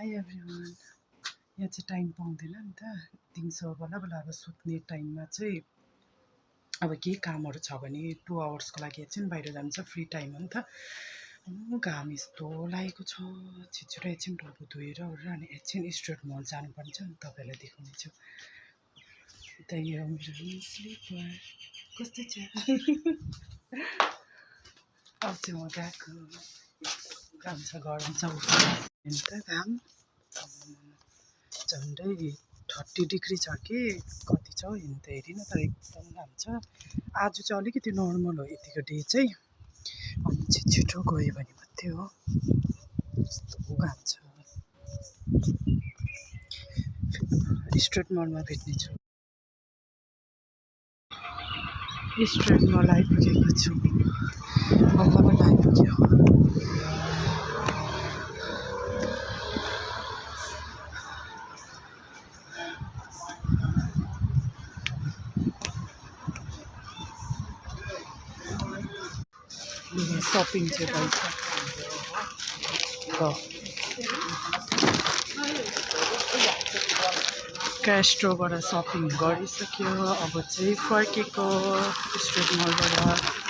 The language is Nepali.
High everyone. यहाँ चाहिँ टाइम पाउँदैन नि त, दिउँसो बल्ल बल्ल अब सुत्ने टाइममा चाहिँ अब केही कामहरू छ भने 2 आवर्सको लागि एकछिन बाहिर जान्छ, फ्री टाइम हो नि त। घाम यस्तो लागेको छ, छिटो एकछिन टाउको धोएर ओरेर अनि एकछिन स्ट्रेट मल जानुपर्छ नि, तपाईँलाई देखाउने छु। त्यही हो मेरो स्लिपर, कस्तो छ अब चाहिँ म गएको, घाम छ गरम छ त घाम झन्डै 30 डिग्री छ कि कति छ हेर्नु त हेरिनँ, तर एकदम घाम छ। आज चाहिँ अलिकति नर्मल हो यतिको डे चाहिँ, अनि चाहिँ छिटो गयो भने मात्रै हो, यस्तो घाम छ। स्ट्रेट मलमा भेट्ने छु, स्ट्रेट मल आइपुगेको छु, बल्ल बल्ल आइपुग्यो। सपिङ चाहिँ भइसक्यो, क्यास्ट्रोबाट सपिङ गरिसक्यो, अब चाहिँ फर्केको स्ट्रेट मलबाट।